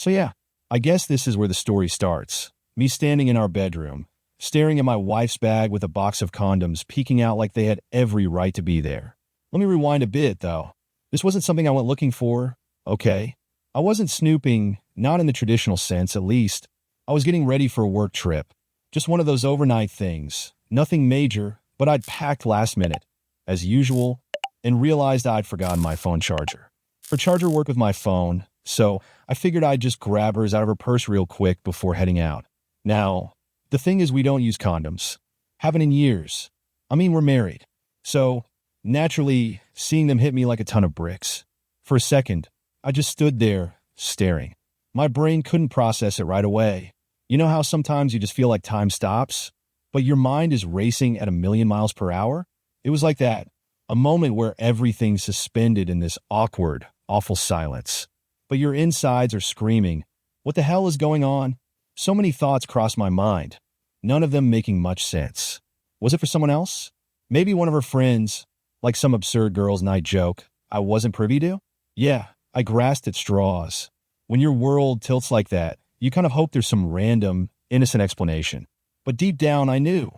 So yeah, I guess this is where the story starts. Me standing in our bedroom, staring at my wife's bag with a box of condoms peeking out like they had every right to be there. Let me rewind a bit, though. This wasn't something I went looking for, okay? I wasn't snooping, not in the traditional sense, at least. I was getting ready for a work trip. Just one of those overnight things. Nothing major, but I'd packed last minute, as usual, and realized I'd forgotten my phone charger. Her charger worked with my phone, so I figured I'd just grab hers out of her purse real quick before heading out. Now, the thing is we don't use condoms. Haven't in years. I mean, we're married. So, naturally, seeing them hit me like a ton of bricks. For a second, I just stood there, staring. My brain couldn't process it right away. You know how sometimes you just feel like time stops, but your mind is racing at 1,000,000 miles per hour? It was like that. A moment where everything's suspended in this awkward, awful silence. But your insides are screaming, what the hell is going on? So many thoughts crossed my mind, none of them making much sense. Was it for someone else? Maybe one of her friends, like some absurd girl's night joke I wasn't privy to? Yeah, I grasped at straws. When your world tilts like that, you kind of hope there's some random, innocent explanation. But deep down, I knew.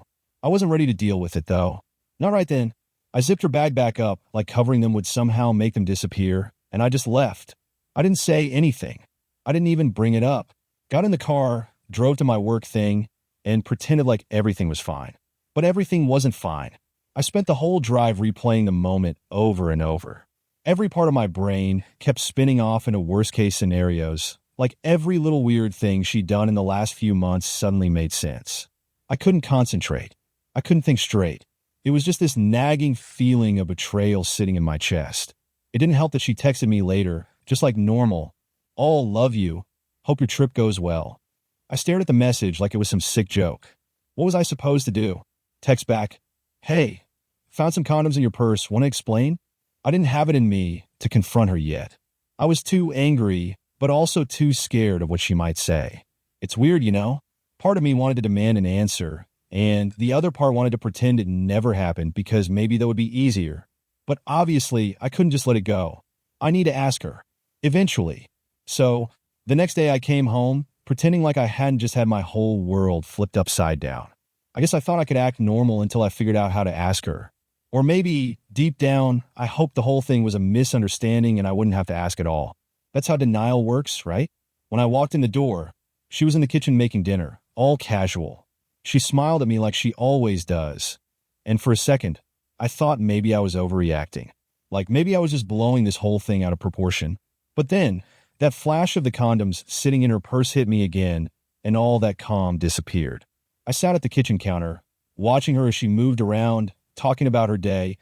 I wasn't ready to deal with it, though. Not right then. I zipped her bag back up, like covering them would somehow make them disappear, and I just left. I didn't say anything. I didn't even bring it up. Got in the car, drove to my work thing, and pretended like everything was fine. But everything wasn't fine. I spent the whole drive replaying the moment over and over. Every part of my brain kept spinning off into worst-case scenarios, like every little weird thing she'd done in the last few months suddenly made sense. I couldn't concentrate. I couldn't think straight. It was just this nagging feeling of betrayal sitting in my chest. It didn't help that she texted me later, just like normal. All love you. Hope your trip goes well. I stared at the message like it was some sick joke. What was I supposed to do? Text back, hey, found some condoms in your purse, want to explain? I didn't have it in me to confront her yet. I was too angry, but also too scared of what she might say. It's weird, you know? Part of me wanted to demand an answer, and the other part wanted to pretend it never happened because maybe that would be easier. But obviously, I couldn't just let it go. I need to ask her. Eventually. So, the next day I came home, pretending like I hadn't just had my whole world flipped upside down. I guess I thought I could act normal until I figured out how to ask her. Or maybe, deep down, I hoped the whole thing was a misunderstanding and I wouldn't have to ask at all. That's how denial works, right? When I walked in the door, she was in the kitchen making dinner, all casual. She smiled at me like she always does. And for a second, I thought maybe I was overreacting. Like maybe I was just blowing this whole thing out of proportion. But then, that flash of the condoms sitting in her purse hit me again, and all that calm disappeared. I sat at the kitchen counter, watching her as she moved around, talking about her day,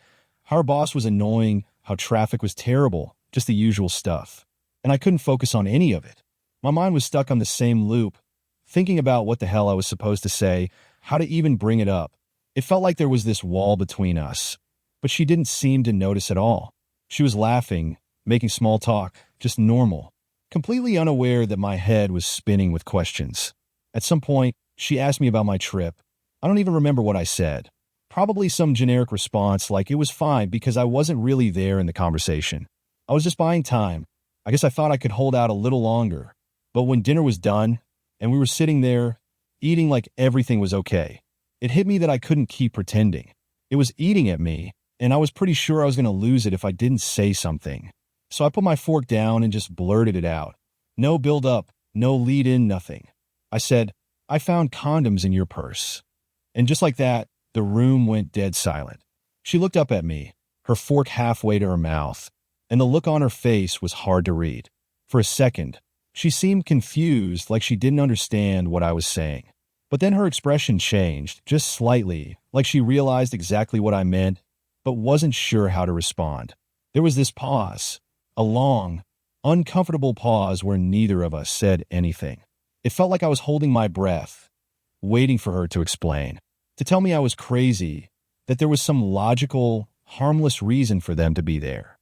how her boss was annoying, how traffic was terrible, just the usual stuff. And I couldn't focus on any of it. My mind was stuck on the same loop, thinking about what the hell I was supposed to say, how to even bring it up. It felt like there was this wall between us, but she didn't seem to notice at all. She was laughing, making small talk, just normal, completely unaware that my head was spinning with questions. At some point, she asked me about my trip. I don't even remember what I said. Probably some generic response like it was fine because I wasn't really there in the conversation. I was just buying time. I guess I thought I could hold out a little longer. But when dinner was done, and we were sitting there, eating like everything was okay, it hit me that I couldn't keep pretending. It was eating at me, and I was pretty sure I was going to lose it if I didn't say something. So I put my fork down and just blurted it out. No build-up, no lead-in, nothing. I said, I found condoms in your purse. And just like that, the room went dead silent. She looked up at me, her fork halfway to her mouth, and the look on her face was hard to read. For a second, she seemed confused, like she didn't understand what I was saying. But then her expression changed, just slightly, like she realized exactly what I meant, but wasn't sure how to respond. There was this pause, a long, uncomfortable pause where neither of us said anything. It felt like I was holding my breath, waiting for her to explain, to tell me I was crazy, that there was some logical, harmless reason for them to be there.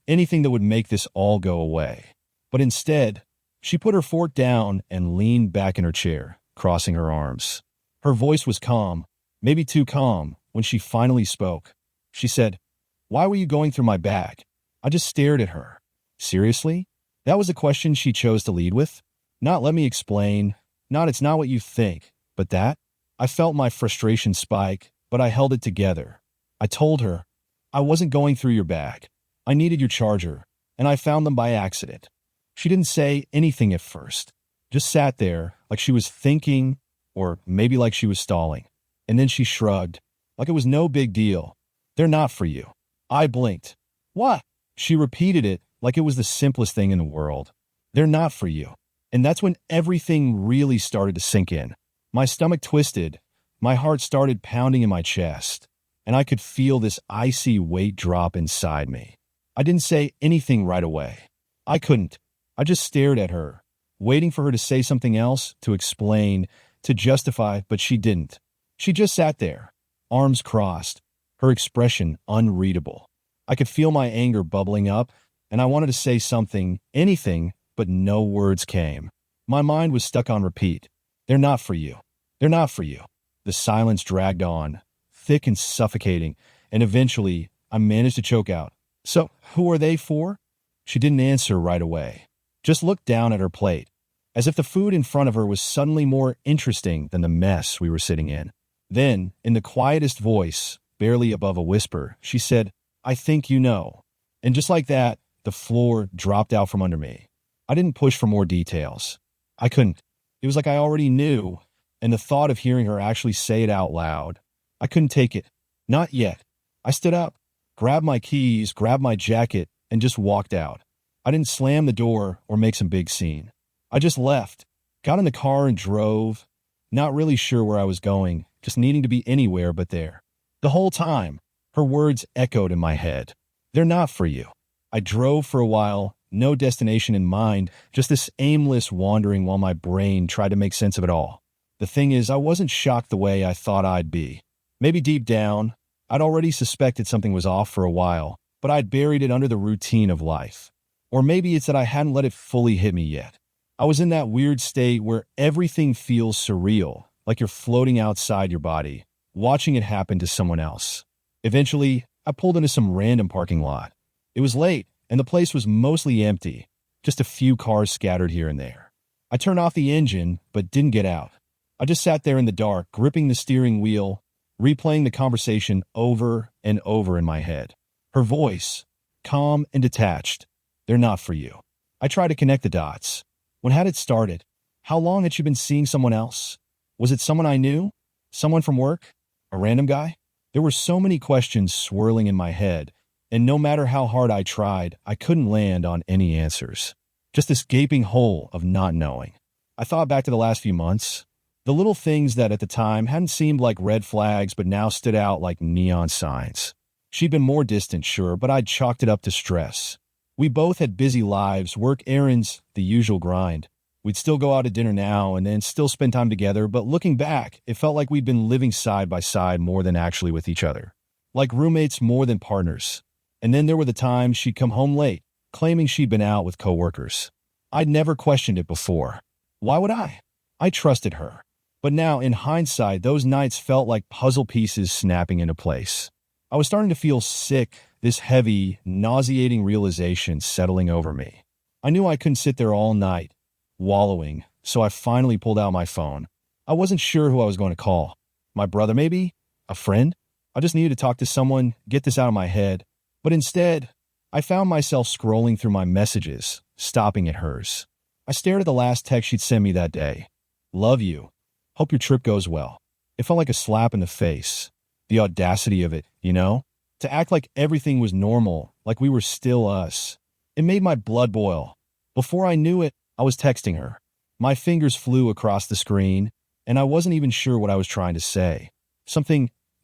Anything that would make this all go away. But instead, she put her fork down and leaned back in her chair, crossing her arms. Her voice was calm, maybe too calm, when she finally spoke. She said, "Why were you going through my bag?" I just stared at her. Seriously? That was the question she chose to lead with. Not let me explain, not it's not what you think, but that. I felt my frustration spike, but I held it together. I told her, I wasn't going through your bag. I needed your charger, and I found them by accident. She didn't say anything at first, just sat there like she was thinking, or maybe like she was stalling. And then she shrugged, like it was no big deal. They're not for you. I blinked. What? She repeated it like it was the simplest thing in the world. They're not for you. And that's when everything really started to sink in. My stomach twisted, my heart started pounding in my chest, and I could feel this icy weight drop inside me. I didn't say anything right away. I couldn't. I just stared at her, waiting for her to say something else, to explain, to justify, but she didn't. She just sat there, arms crossed, her expression unreadable. I could feel my anger bubbling up, and I wanted to say something, anything, but no words came. My mind was stuck on repeat. They're not for you. They're not for you. The silence dragged on, thick and suffocating, and eventually I managed to choke out. So, who are they for? She didn't answer right away. Just looked down at her plate, as if the food in front of her was suddenly more interesting than the mess we were sitting in. Then, in the quietest voice, barely above a whisper, she said, I think you know. And just like that, the floor dropped out from under me. I didn't push for more details. I couldn't. It was like I already knew, and the thought of hearing her actually say it out loud, I couldn't take it. Not yet. I stood up, grabbed my keys, grabbed my jacket, and just walked out. I didn't slam the door or make some big scene. I just left, got in the car and drove, not really sure where I was going, just needing to be anywhere but there. The whole time, her words echoed in my head. They're not for you. I drove for a while, no destination in mind, just this aimless wandering while my brain tried to make sense of it all. The thing is, I wasn't shocked the way I thought I'd be. Maybe deep down, I'd already suspected something was off for a while, but I'd buried it under the routine of life. Or maybe it's that I hadn't let it fully hit me yet. I was in that weird state where everything feels surreal, like you're floating outside your body, watching it happen to someone else. Eventually, I pulled into some random parking lot. It was late, and the place was mostly empty, just a few cars scattered here and there. I turned off the engine, but didn't get out. I just sat there in the dark, gripping the steering wheel, replaying the conversation over and over in my head. Her voice, calm and detached. They're not for you. I tried to connect the dots. When had it started? How long had she been seeing someone else? Was it someone I knew? Someone from work? A random guy? There were so many questions swirling in my head, and no matter how hard I tried, I couldn't land on any answers. Just this gaping hole of not knowing. I thought back to the last few months. The little things that at the time hadn't seemed like red flags but now stood out like neon signs. She'd been more distant, sure, but I'd chalked it up to stress. We both had busy lives, work errands, the usual grind. We'd still go out to dinner now and then still spend time together, but looking back, it felt like we'd been living side by side more than actually with each other. Like roommates more than partners. And then there were the times she'd come home late, claiming she'd been out with coworkers. I'd never questioned it before. Why would I? I trusted her. But now, in hindsight, those nights felt like puzzle pieces snapping into place. I was starting to feel sick, this heavy, nauseating realization settling over me. I knew I couldn't sit there all night, wallowing, so I finally pulled out my phone. I wasn't sure who I was going to call. My brother, maybe? A friend? I just needed to talk to someone, get this out of my head. But instead, I found myself scrolling through my messages, stopping at hers. I stared at the last text she'd sent me that day. Love you. Hope your trip goes well. It felt like a slap in the face. The audacity of it, you know? To act like everything was normal, like we were still us. It made my blood boil. Before I knew it, I was texting her. My fingers flew across the screen, and I wasn't even sure what I was trying to say.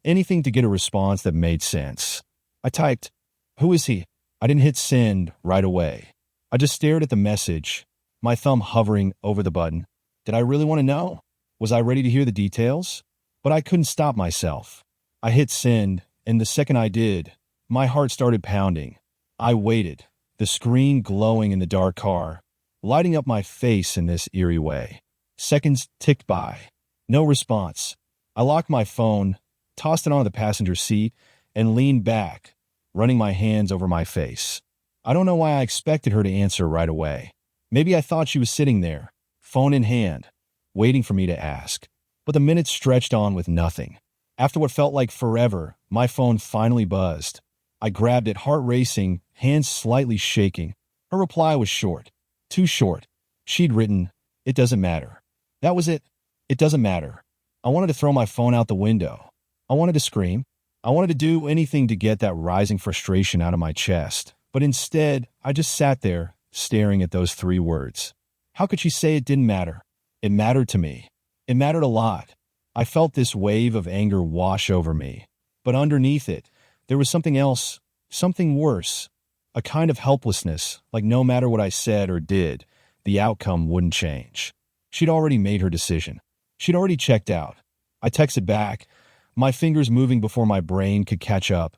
Anything to get a response that made sense. I typed, "Who is he?" I didn't hit send right away. I just stared at the message, my thumb hovering over the button. Did I really want to know? Was I ready to hear the details? But I couldn't stop myself. I hit send, and the second I did, my heart started pounding. I waited, the screen glowing in the dark car, lighting up my face in this eerie way. Seconds ticked by. No response. I locked my phone, tossed it onto the passenger seat, and leaned back, running my hands over my face. I don't know why I expected her to answer right away. Maybe I thought she was sitting there, phone in hand, waiting for me to ask. But the minutes stretched on with nothing. After what felt like forever, my phone finally buzzed. I grabbed it, heart racing, hands slightly shaking. Her reply was short. Too short. She'd written, "It doesn't matter." That was it. It doesn't matter. I wanted to throw my phone out the window. I wanted to scream. I wanted to do anything to get that rising frustration out of my chest. But instead, I just sat there, staring at those 3 words. How could she say it didn't matter? It mattered to me. It mattered a lot. I felt this wave of anger wash over me. But underneath it, there was something else, something worse. A kind of helplessness, like no matter what I said or did, the outcome wouldn't change. She'd already made her decision. She'd already checked out. I texted back, my fingers moving before my brain could catch up.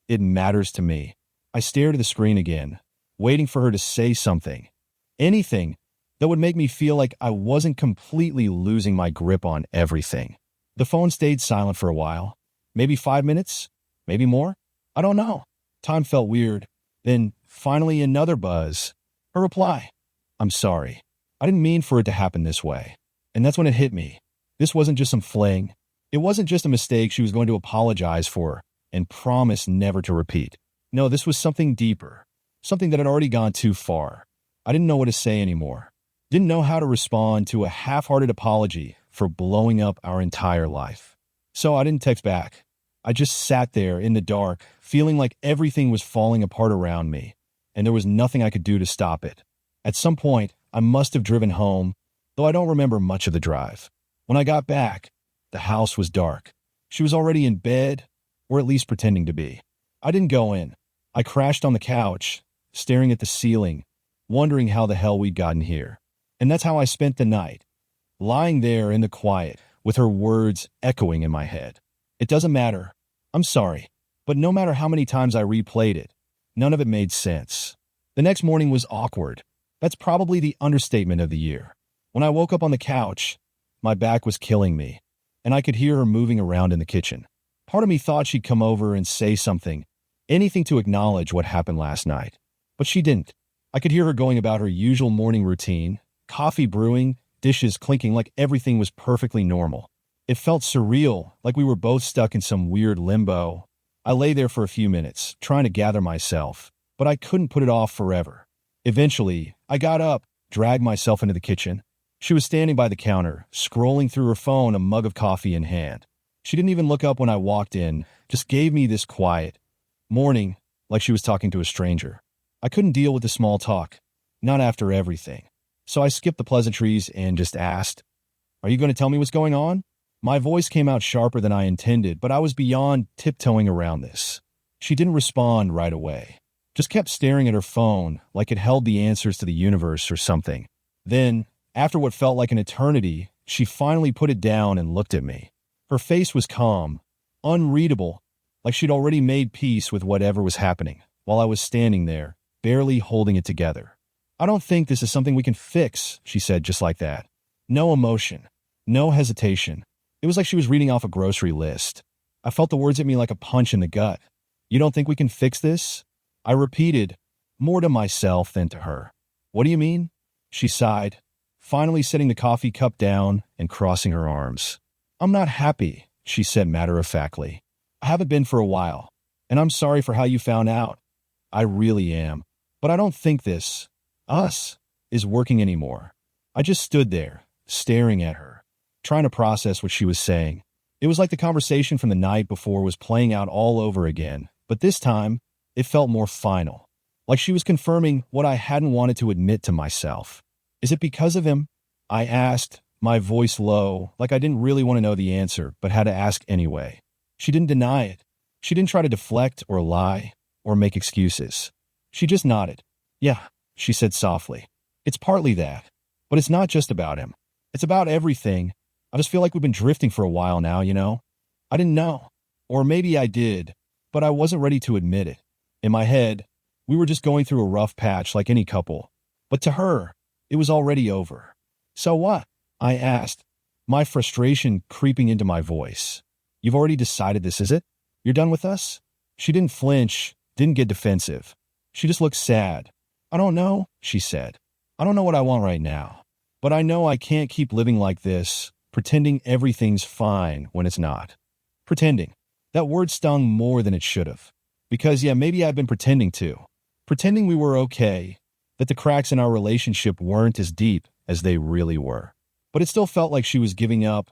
It matters to me. I stared at the screen again, waiting for her to say something. Anything that would make me feel like I wasn't completely losing my grip on everything. The phone stayed silent for a while. Maybe 5 minutes? Maybe more? I don't know. Time felt weird. Then, finally, another buzz. Her reply. "I'm sorry. I didn't mean for it to happen this way." And that's when it hit me. This wasn't just some fling. It wasn't just a mistake she was going to apologize for and promise never to repeat. No, this was something deeper. Something that had already gone too far. I didn't know what to say anymore. Didn't know how to respond to a half-hearted apology for blowing up our entire life. So I didn't text back. I just sat there in the dark, feeling like everything was falling apart around me, and there was nothing I could do to stop it. At some point, I must have driven home, though I don't remember much of the drive. When I got back, the house was dark. She was already in bed, or at least pretending to be. I didn't go in. I crashed on the couch, staring at the ceiling, wondering how the hell we'd gotten here. And that's how I spent the night, lying there in the quiet, with her words echoing in my head. It doesn't matter. I'm sorry. But no matter how many times I replayed it, none of it made sense. The next morning was awkward. That's probably the understatement of the year. When I woke up on the couch, my back was killing me, and I could hear her moving around in the kitchen. Part of me thought she'd come over and say something, anything to acknowledge what happened last night. But she didn't. I could hear her going about her usual morning routine, coffee brewing, dishes clinking like everything was perfectly normal. It felt surreal, like we were both stuck in some weird limbo. I lay there for a few minutes, trying to gather myself, but I couldn't put it off forever. Eventually, I got up, dragged myself into the kitchen. She was standing by the counter, scrolling through her phone, a mug of coffee in hand. She didn't even look up when I walked in, just gave me this quiet morning, like she was talking to a stranger. I couldn't deal with the small talk, not after everything. So I skipped the pleasantries and just asked, "Are you going to tell me what's going on?" My voice came out sharper than I intended, but I was beyond tiptoeing around this. She didn't respond right away, just kept staring at her phone like it held the answers to the universe or something. Then, after what felt like an eternity, she finally put it down and looked at me. Her face was calm, unreadable, like she'd already made peace with whatever was happening, while I was standing there, barely holding it together. "I don't think this is something we can fix," she said just like that. No emotion, no hesitation. It was like she was reading off a grocery list. I felt the words hit me like a punch in the gut. "You don't think we can fix this?" I repeated, more to myself than to her. "What do you mean?" She sighed, finally setting the coffee cup down and crossing her arms. "I'm not happy," she said matter-of-factly. "I haven't been for a while, and I'm sorry for how you found out. I really am. But I don't think this, us, is working anymore." I just stood there, staring at her, trying to process what she was saying. It was like the conversation from the night before was playing out all over again, but this time, it felt more final. Like she was confirming what I hadn't wanted to admit to myself. "Is it because of him?" I asked, my voice low, like I didn't really want to know the answer, but had to ask anyway. She didn't deny it. She didn't try to deflect or lie or make excuses. She just nodded. "Yeah," she said softly. "It's partly that, but it's not just about him. It's about everything. I just feel like we've been drifting for a while now, you know? I didn't know. Or maybe I did, but I wasn't ready to admit it. In my head, we were just going through a rough patch like any couple. But to her, it was already over." "So what?" I asked, my frustration creeping into my voice. "You've already decided this, is it? You're done with us?" She didn't flinch, didn't get defensive. She just looked sad. "I don't know," she said. I don't know what I want right now, but I know I can't keep living like this, pretending everything's fine when it's not. Pretending. That word stung more than it should have. Because, yeah, maybe I've been pretending too. Pretending we were okay, that the cracks in our relationship weren't as deep as they really were. But it still felt like she was giving up,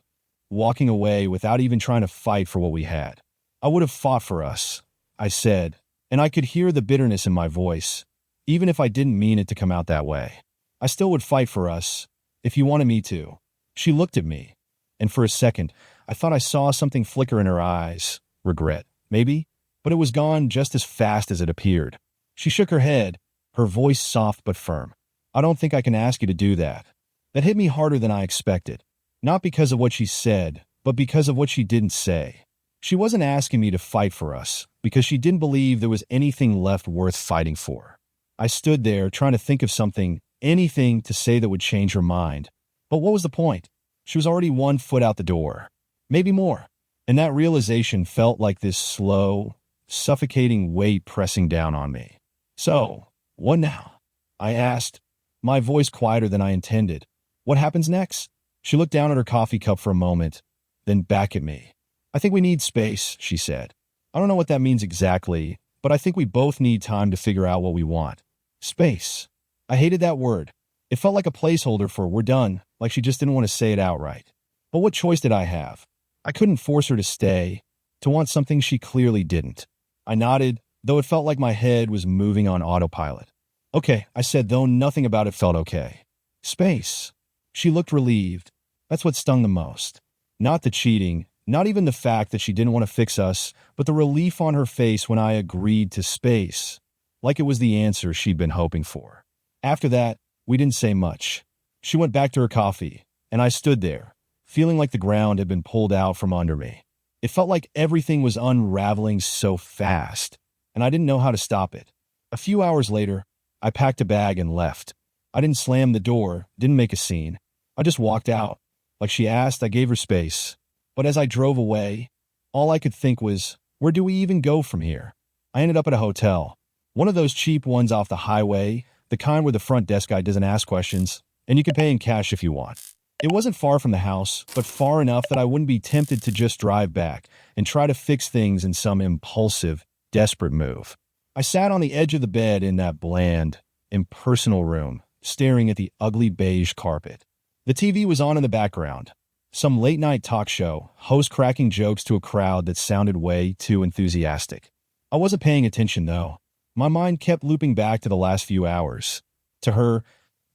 walking away without even trying to fight for what we had. I would have fought for us, I said, and I could hear the bitterness in my voice, even if I didn't mean it to come out that way. I still would fight for us, if you wanted me to. She looked at me, and for a second, I thought I saw something flicker in her eyes. Regret, maybe? But it was gone just as fast as it appeared. She shook her head, her voice soft but firm. I don't think I can ask you to do that. That hit me harder than I expected. Not because of what she said, but because of what she didn't say. She wasn't asking me to fight for us, because she didn't believe there was anything left worth fighting for. I stood there trying to think of something, anything to say that would change her mind. But what was the point? She was already 1 foot out the door. Maybe more. And that realization felt like this slow, suffocating weight pressing down on me. So, what now? I asked, my voice quieter than I intended. What happens next? She looked down at her coffee cup for a moment, then back at me. I think we need space, she said. I don't know what that means exactly, but I think we both need time to figure out what we want. Space. I hated that word. It felt like a placeholder for we're done, like she just didn't want to say it outright. But what choice did I have? I couldn't force her to stay, to want something she clearly didn't. I nodded, though it felt like my head was moving on autopilot. Okay, I said, though nothing about it felt okay. Space. She looked relieved. That's what stung the most. Not the cheating, not even the fact that she didn't want to fix us, but the relief on her face when I agreed to space, like it was the answer she'd been hoping for. After that, we didn't say much. She went back to her coffee, and I stood there, feeling like the ground had been pulled out from under me. It felt like everything was unraveling so fast, and I didn't know how to stop it. A few hours later, I packed a bag and left. I didn't slam the door, didn't make a scene. I just walked out. Like she asked, I gave her space. But as I drove away, all I could think was, where do we even go from here? I ended up at a hotel. One of those cheap ones off the highway, the kind where the front desk guy doesn't ask questions, and you can pay in cash if you want. It wasn't far from the house, but far enough that I wouldn't be tempted to just drive back and try to fix things in some impulsive, desperate move. I sat on the edge of the bed in that bland, impersonal room, staring at the ugly beige carpet. The TV was on in the background. Some late-night talk show, host cracking jokes to a crowd that sounded way too enthusiastic. I wasn't paying attention, though. My mind kept looping back to the last few hours. To her,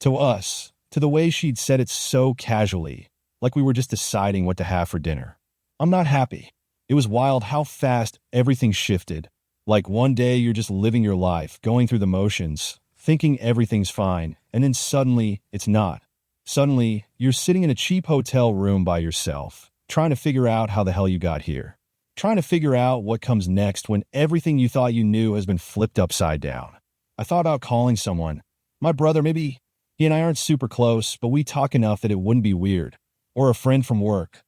to us, to the way she'd said it so casually, like we were just deciding what to have for dinner. I'm not happy. It was wild how fast everything shifted. Like one day you're just living your life, going through the motions, thinking everything's fine, and then suddenly it's not. Suddenly, you're sitting in a cheap hotel room by yourself, trying to figure out how the hell you got here. Trying to figure out what comes next when everything you thought you knew has been flipped upside down. I thought about calling someone. My brother, maybe. He and I aren't super close, but we talk enough that it wouldn't be weird. Or a friend from work.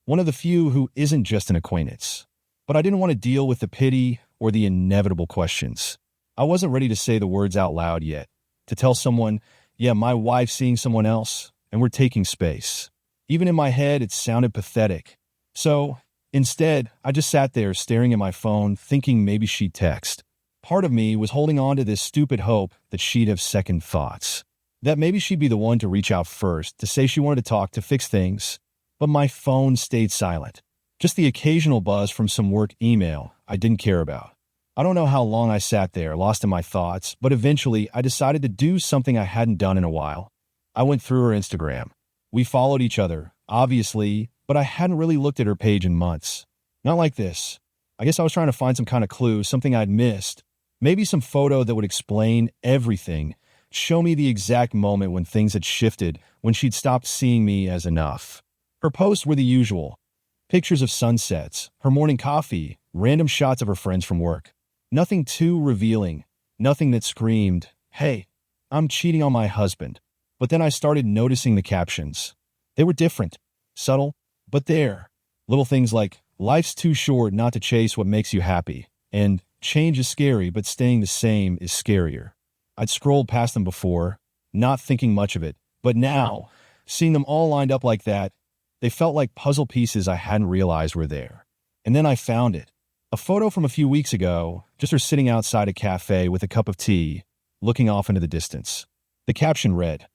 One of the few who isn't just an acquaintance. But I didn't want to deal with the pity or the inevitable questions. I wasn't ready to say the words out loud yet. To tell someone, yeah, my wife's seeing someone else, and we're taking space. Even in my head, it sounded pathetic. So, instead, I just sat there staring at my phone, thinking maybe she'd text. Part of me was holding on to this stupid hope that she'd have second thoughts. That maybe she'd be the one to reach out first, to say she wanted to talk, to fix things. But my phone stayed silent. Just the occasional buzz from some work email I didn't care about. I don't know how long I sat there, lost in my thoughts, but eventually I decided to do something I hadn't done in a while. I went through her Instagram. We followed each other, obviously, but I hadn't really looked at her page in months. Not like this. I guess I was trying to find some kind of clue, something I'd missed. Maybe some photo that would explain everything, show me the exact moment when things had shifted, when she'd stopped seeing me as enough. Her posts were the usual. Pictures of sunsets, her morning coffee, random shots of her friends from work. Nothing too revealing, nothing that screamed, hey, I'm cheating on my husband. But then I started noticing the captions. They were different, subtle, but there. Little things like, life's too short not to chase what makes you happy, and change is scary but staying the same is scarier. I'd scrolled past them before, not thinking much of it. But now, seeing them all lined up like that, they felt like puzzle pieces I hadn't realized were there. And then I found it. A photo from a few weeks ago, just her sitting outside a cafe with a cup of tea, looking off into the distance. The caption read,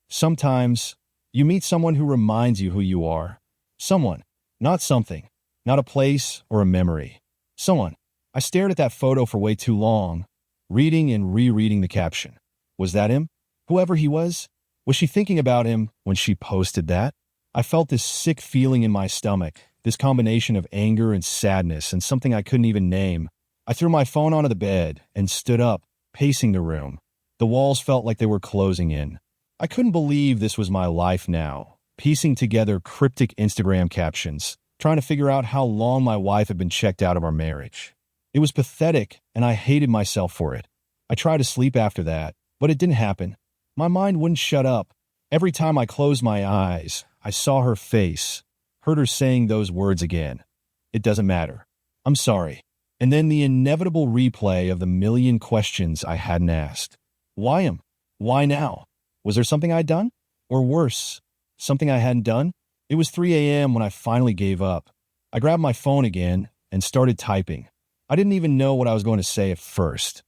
"Sometimes you meet someone who reminds you who you are. Someone, not something, not a place or a memory. Someone." I stared at that photo for way too long, reading and rereading the caption. Was that him? Whoever he was? Was she thinking about him when she posted that? I felt this sick feeling in my stomach, this combination of anger and sadness and something I couldn't even name. I threw my phone onto the bed and stood up, pacing the room. The walls felt like they were closing in. I couldn't believe this was my life now, piecing together cryptic Instagram captions, trying to figure out how long my wife had been checked out of our marriage. It was pathetic, and I hated myself for it. I tried to sleep after that, but it didn't happen. My mind wouldn't shut up. Every time I closed my eyes, I saw her face, heard her saying those words again. "It doesn't matter. I'm sorry." And then the inevitable replay of the million questions I hadn't asked. Why him? Why now? Was there something I'd done? Or worse, something I hadn't done? It was 3 a.m. when I finally gave up. I grabbed my phone again and started typing. I didn't even know what I was going to say at first.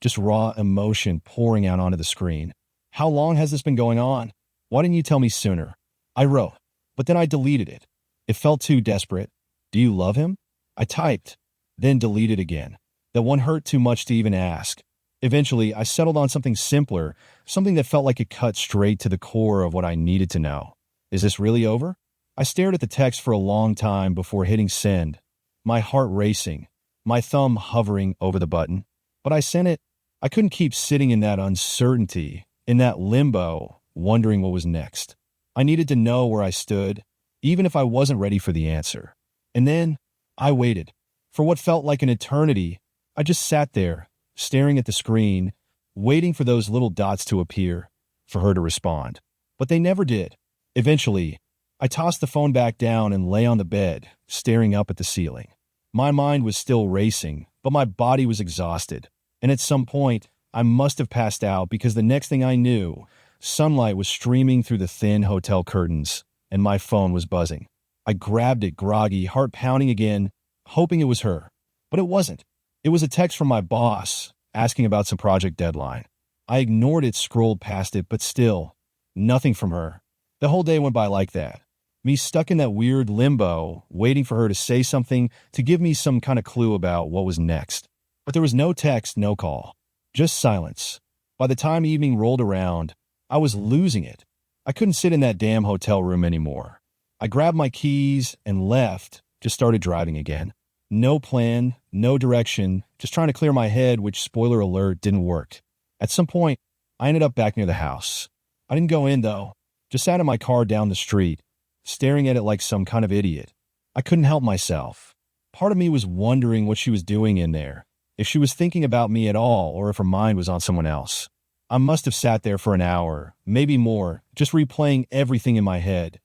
Just raw emotion pouring out onto the screen. "How long has this been going on? Why didn't you tell me sooner?" I wrote, but then I deleted it. It felt too desperate. "Do you love him?" I typed, then deleted again. That one hurt too much to even ask. Eventually, I settled on something simpler, something that felt like it cut straight to the core of what I needed to know. Is this really over? I stared at the text for a long time before hitting send, my heart racing, my thumb hovering over the button. But I sent it. I couldn't keep sitting in that uncertainty, in that limbo, wondering what was next. I needed to know where I stood, even if I wasn't ready for the answer. And then I waited. For what felt like an eternity, I just sat there, staring at the screen, waiting for those little dots to appear, for her to respond. But they never did. Eventually, I tossed the phone back down and lay on the bed, staring up at the ceiling. My mind was still racing, but my body was exhausted. And at some point, I must have passed out because the next thing I knew, sunlight was streaming through the thin hotel curtains, and my phone was buzzing. I grabbed it, groggy, heart pounding again, hoping it was her. But it wasn't. It was a text from my boss, asking about some project deadline. I ignored it, scrolled past it, but still, nothing from her. The whole day went by like that. Me stuck in that weird limbo, waiting for her to say something to give me some kind of clue about what was next. But there was no text, no call. Just silence. By the time evening rolled around, I was losing it. I couldn't sit in that damn hotel room anymore. I grabbed my keys and left, just started driving again. No plan, no direction, just trying to clear my head, which, spoiler alert, didn't work. At some point, I ended up back near the house. I didn't go in, though. Just sat in my car down the street, staring at it like some kind of idiot. I couldn't help myself. Part of me was wondering what she was doing in there, if she was thinking about me at all, or if her mind was on someone else. I must have sat there for an hour, maybe more, just replaying everything in my head.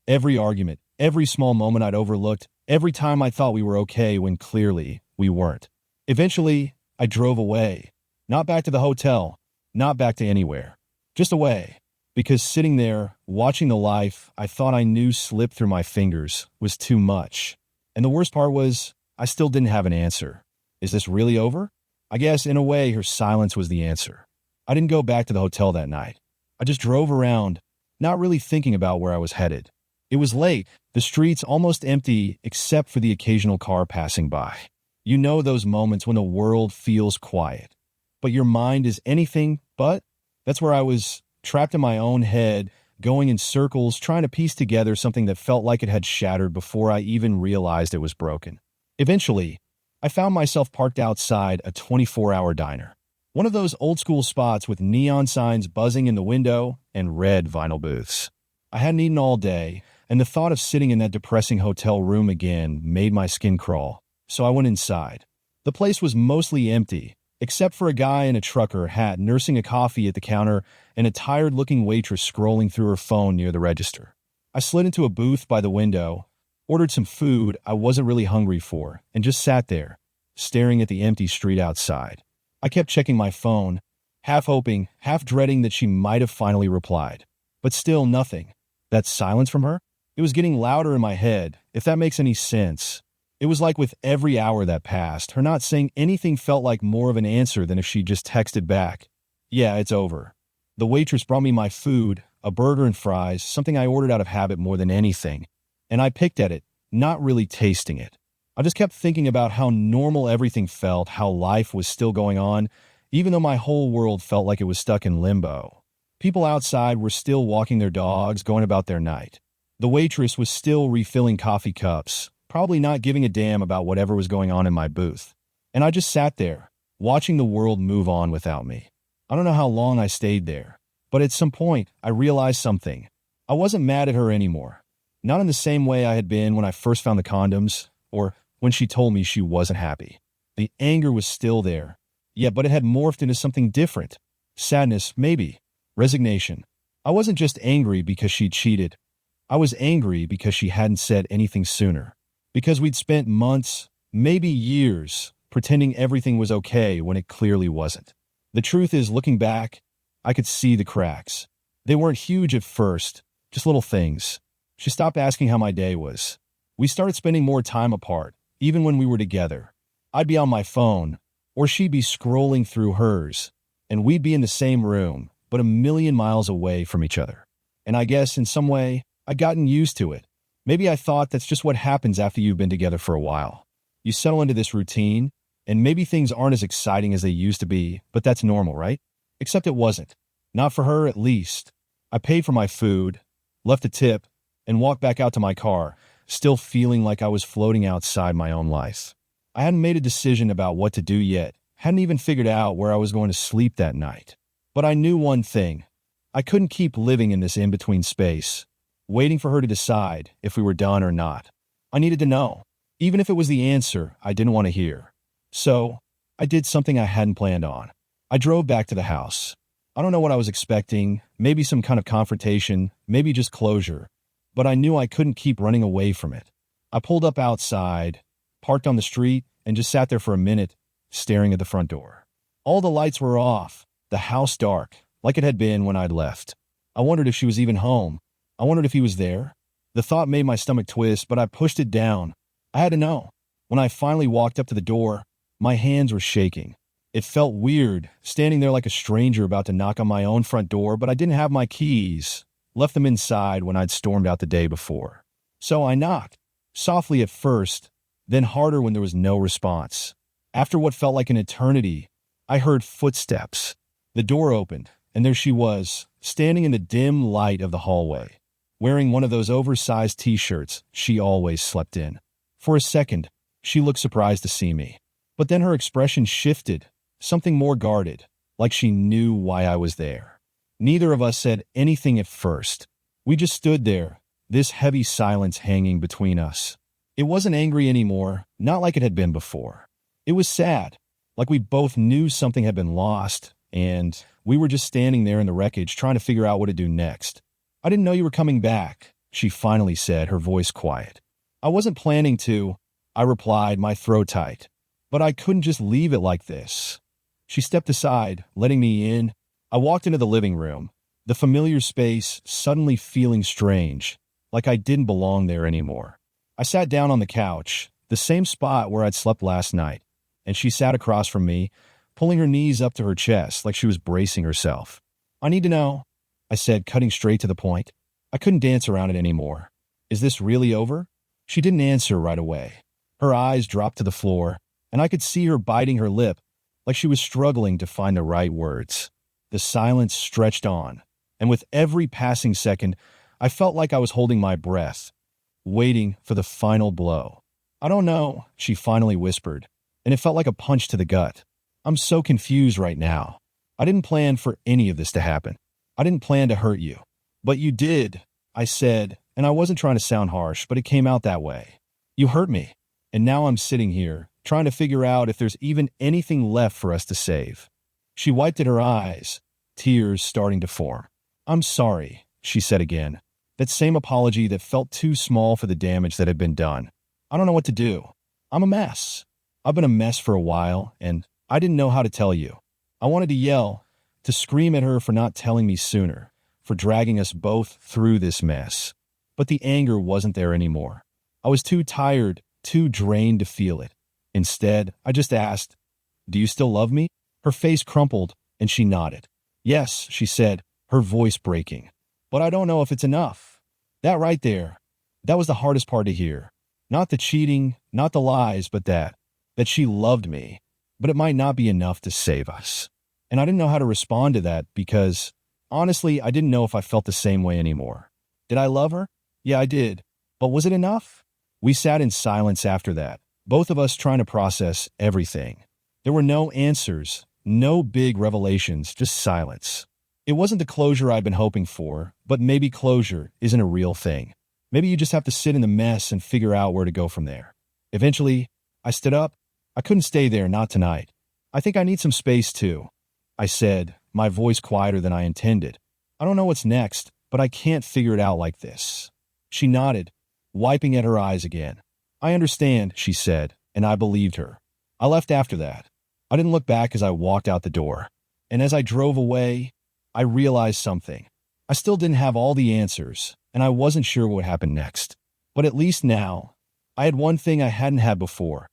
Every argument, every small moment I'd overlooked, every time I thought we were okay when clearly we weren't. Eventually, I drove away. Not back to the hotel, not back to anywhere. Just away. Because sitting there, watching the life I thought I knew slip through my fingers was too much. And the worst part was, I still didn't have an answer. Is this really over? I guess, in a way, her silence was the answer. I didn't go back to the hotel that night. I just drove around, not really thinking about where I was headed. It was late, the streets almost empty except for the occasional car passing by. You know those moments when the world feels quiet, but your mind is anything but? That's where I was, trapped in my own head, going in circles, trying to piece together something that felt like it had shattered before I even realized it was broken. Eventually, I found myself parked outside a 24-hour diner. One of those old-school spots with neon signs buzzing in the window and red vinyl booths. I hadn't eaten all day, and the thought of sitting in that depressing hotel room again made my skin crawl, so I went inside. The place was mostly empty, except for a guy in a trucker hat nursing a coffee at the counter and a tired-looking waitress scrolling through her phone near the register. I slid into a booth by the window, ordered some food I wasn't really hungry for, and just sat there, staring at the empty street outside. I kept checking my phone, half hoping, half dreading that she might have finally replied. But still nothing. That silence from her? It was getting louder in my head, if that makes any sense. It was like with every hour that passed, her not saying anything felt like more of an answer than if she just texted back, "Yeah, it's over." The waitress brought me my food, a burger and fries, something I ordered out of habit more than anything. And I picked at it, not really tasting it. I just kept thinking about how normal everything felt, how life was still going on, even though my whole world felt like it was stuck in limbo. People outside were still walking their dogs, going about their night. The waitress was still refilling coffee cups, probably not giving a damn about whatever was going on in my booth. And I just sat there, watching the world move on without me. I don't know how long I stayed there, but at some point, I realized something. I wasn't mad at her anymore. Not in the same way I had been when I first found the condoms, or when she told me she wasn't happy. The anger was still there. Yeah, but it had morphed into something different. Sadness, maybe. Resignation. I wasn't just angry because she cheated. I was angry because she hadn't said anything sooner. Because we'd spent months, maybe years, pretending everything was okay when it clearly wasn't. The truth is, looking back, I could see the cracks. They weren't huge at first, just little things. She stopped asking how my day was. We started spending more time apart, even when we were together. I'd be on my phone, or she'd be scrolling through hers, and we'd be in the same room, but a million miles away from each other. And I guess, in some way, I'd gotten used to it. Maybe I thought that's just what happens after you've been together for a while. You settle into this routine, and maybe things aren't as exciting as they used to be, but that's normal, right? Except it wasn't. Not for her, at least. I paid for my food, left a tip, and walked back out to my car, still feeling like I was floating outside my own life. I hadn't made a decision about what to do yet, hadn't even figured out where I was going to sleep that night. But I knew one thing. I couldn't keep living in this in-between space, waiting for her to decide if we were done or not. I needed to know, even if it was the answer I didn't want to hear. So, I did something I hadn't planned on. I drove back to the house. I don't know what I was expecting, maybe some kind of confrontation, maybe just closure, but I knew I couldn't keep running away from it. I pulled up outside, parked on the street, and just sat there for a minute, staring at the front door. All the lights were off, the house dark, like it had been when I'd left. I wondered if she was even home. I wondered if he was there. The thought made my stomach twist, but I pushed it down. I had to know. When I finally walked up to the door, my hands were shaking. It felt weird, standing there like a stranger about to knock on my own front door, but I didn't have my keys. Left them inside when I'd stormed out the day before. So I knocked, softly at first, then harder when there was no response. After what felt like an eternity, I heard footsteps. The door opened, and there she was, standing in the dim light of the hallway, wearing one of those oversized t-shirts she always slept in. For a second, she looked surprised to see me. But then her expression shifted, something more guarded, like she knew why I was there. Neither of us said anything at first. We just stood there, this heavy silence hanging between us. It wasn't angry anymore, not like it had been before. It was sad, like we both knew something had been lost, and we were just standing there in the wreckage trying to figure out what to do next. "I didn't know you were coming back," she finally said, her voice quiet. "I wasn't planning to," I replied, my throat tight. "But I couldn't just leave it like this." She stepped aside, letting me in. I walked into the living room, the familiar space suddenly feeling strange, like I didn't belong there anymore. I sat down on the couch, the same spot where I'd slept last night, and she sat across from me, pulling her knees up to her chest like she was bracing herself. "I need to know," I said, cutting straight to the point. I couldn't dance around it anymore. "Is this really over?" She didn't answer right away. Her eyes dropped to the floor, and I could see her biting her lip, like she was struggling to find the right words. The silence stretched on, and with every passing second, I felt like I was holding my breath, waiting for the final blow. "I don't know," she finally whispered, and it felt like a punch to the gut. "I'm so confused right now. I didn't plan for any of this to happen. I didn't plan to hurt you. But you did," I said, and I wasn't trying to sound harsh, but it came out that way. "You hurt me, and now I'm sitting here, trying to figure out if there's even anything left for us to save." She wiped at her eyes, tears starting to form. "I'm sorry," she said again, that same apology that felt too small for the damage that had been done. "I don't know what to do. I'm a mess. I've been a mess for a while, and I didn't know how to tell you. I wanted to yell, to scream at her for not telling me sooner, for dragging us both through this mess. But the anger wasn't there anymore. I was too tired, too drained to feel it. Instead, I just asked, "Do you still love me?" Her face crumpled, and she nodded. "Yes," she said, her voice breaking. "But I don't know if it's enough." That right there, that was the hardest part to hear. Not the cheating, not the lies, but that she loved me. But it might not be enough to save us. And I didn't know how to respond to that because, honestly, I didn't know if I felt the same way anymore. Did I love her? Yeah, I did. But was it enough? We sat in silence after that, both of us trying to process everything. There were no answers, no big revelations, just silence. It wasn't the closure I'd been hoping for, but maybe closure isn't a real thing. Maybe you just have to sit in the mess and figure out where to go from there. Eventually, I stood up. I couldn't stay there, not tonight. "I think I need some space too," I said, my voice quieter than I intended. "I don't know what's next, but I can't figure it out like this." She nodded, wiping at her eyes again. "I understand," she said, and I believed her. I left after that. I didn't look back as I walked out the door. And as I drove away, I realized something. I still didn't have all the answers, and I wasn't sure what happened next. But at least now, I had one thing I hadn't had before.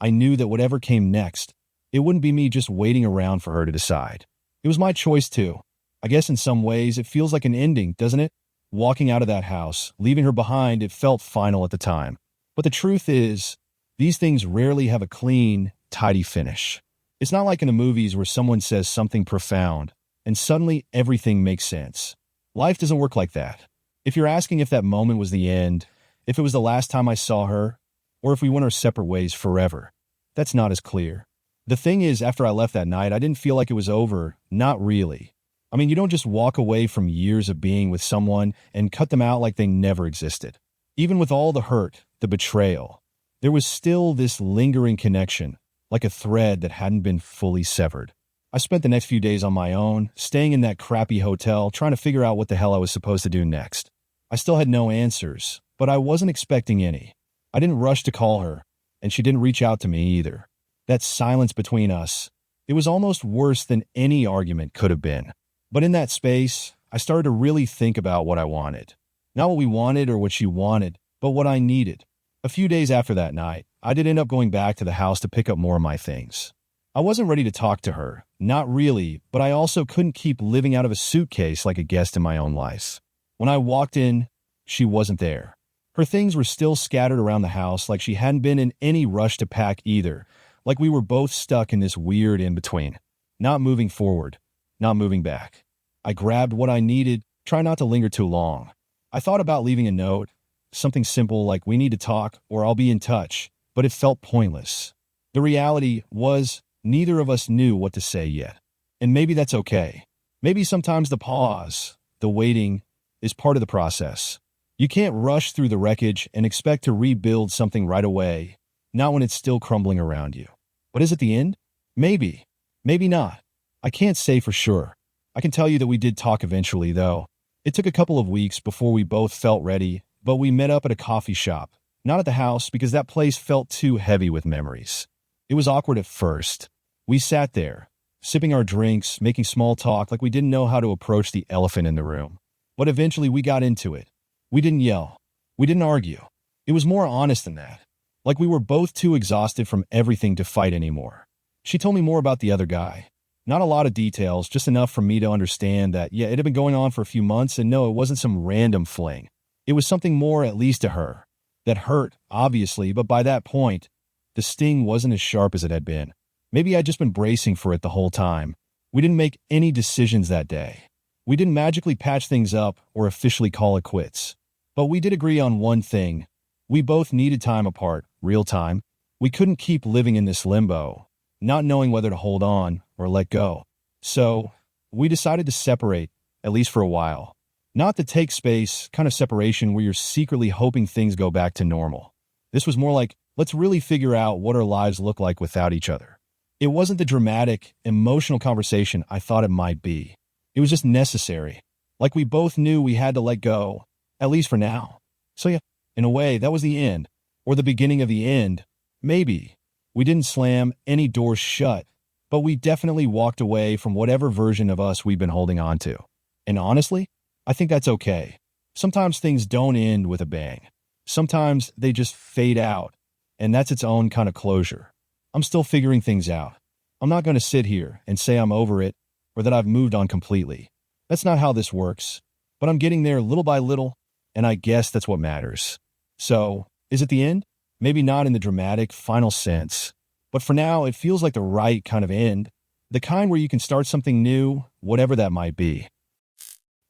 I knew that whatever came next, it wouldn't be me just waiting around for her to decide. It was my choice too. I guess in some ways it feels like an ending, doesn't it? Walking out of that house, leaving her behind, it felt final at the time. But the truth is, these things rarely have a clean, tidy finish. It's not like in the movies where someone says something profound, and suddenly everything makes sense. Life doesn't work like that. If you're asking if that moment was the end, if it was the last time I saw her, or if we went our separate ways forever, that's not as clear. The thing is, after I left that night, I didn't feel like it was over. Not really. I mean, you don't just walk away from years of being with someone and cut them out like they never existed. Even with all the hurt, the betrayal, there was still this lingering connection, like a thread that hadn't been fully severed. I spent the next few days on my own, staying in that crappy hotel, trying to figure out what the hell I was supposed to do next. I still had no answers, but I wasn't expecting any. I didn't rush to call her, and she didn't reach out to me either. That silence between us, it was almost worse than any argument could have been. But in that space, I started to really think about what I wanted. Not what we wanted or what she wanted, but what I needed. A few days after that night, I did end up going back to the house to pick up more of my things. I wasn't ready to talk to her, not really, but I also couldn't keep living out of a suitcase like a guest in my own life. When I walked in, she wasn't there. Her things were still scattered around the house like she hadn't been in any rush to pack either, like we were both stuck in this weird in-between. Not moving forward, not moving back. I grabbed what I needed, try not to linger too long. I thought about leaving a note, something simple like "we need to talk" or "I'll be in touch," but it felt pointless. The reality was neither of us knew what to say yet. And maybe that's okay. Maybe sometimes the pause, the waiting, is part of the process. You can't rush through the wreckage and expect to rebuild something right away, not when it's still crumbling around you. But is it the end? Maybe. Maybe not. I can't say for sure. I can tell you that we did talk eventually, though. It took a couple of weeks before we both felt ready, but we met up at a coffee shop. Not at the house, because that place felt too heavy with memories. It was awkward at first. We sat there, sipping our drinks, making small talk like we didn't know how to approach the elephant in the room. But eventually we got into it. We didn't yell. We didn't argue. It was more honest than that. Like we were both too exhausted from everything to fight anymore. She told me more about the other guy. Not a lot of details, just enough for me to understand that, yeah, it had been going on for a few months, and no, it wasn't some random fling. It was something more, at least to her. That hurt, obviously, but by that point, the sting wasn't as sharp as it had been. Maybe I'd just been bracing for it the whole time. We didn't make any decisions that day. We didn't magically patch things up or officially call it quits. But we did agree on one thing. We both needed time apart, real time. We couldn't keep living in this limbo, not knowing whether to hold on or let go. So, we decided to separate, at least for a while. Not the take space kind of separation where you're secretly hoping things go back to normal. This was more like, let's really figure out what our lives look like without each other. It wasn't the dramatic, emotional conversation I thought it might be. It was just necessary. Like we both knew we had to let go, at least for now. So yeah, in a way, that was the end. Or the beginning of the end. Maybe. We didn't slam any doors shut, but we definitely walked away from whatever version of us we've been holding on to. And honestly, I think that's okay. Sometimes things don't end with a bang. Sometimes they just fade out, and that's its own kind of closure. I'm still figuring things out. I'm not going to sit here and say I'm over it or that I've moved on completely. That's not how this works, but I'm getting there little by little, and I guess that's what matters. So, is it the end? Maybe not in the dramatic, final sense, but for now, it feels like the right kind of end, the kind where you can start something new, whatever that might be.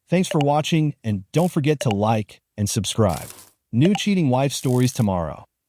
Thanks for watching, and don't forget to like and subscribe. New cheating wife stories tomorrow.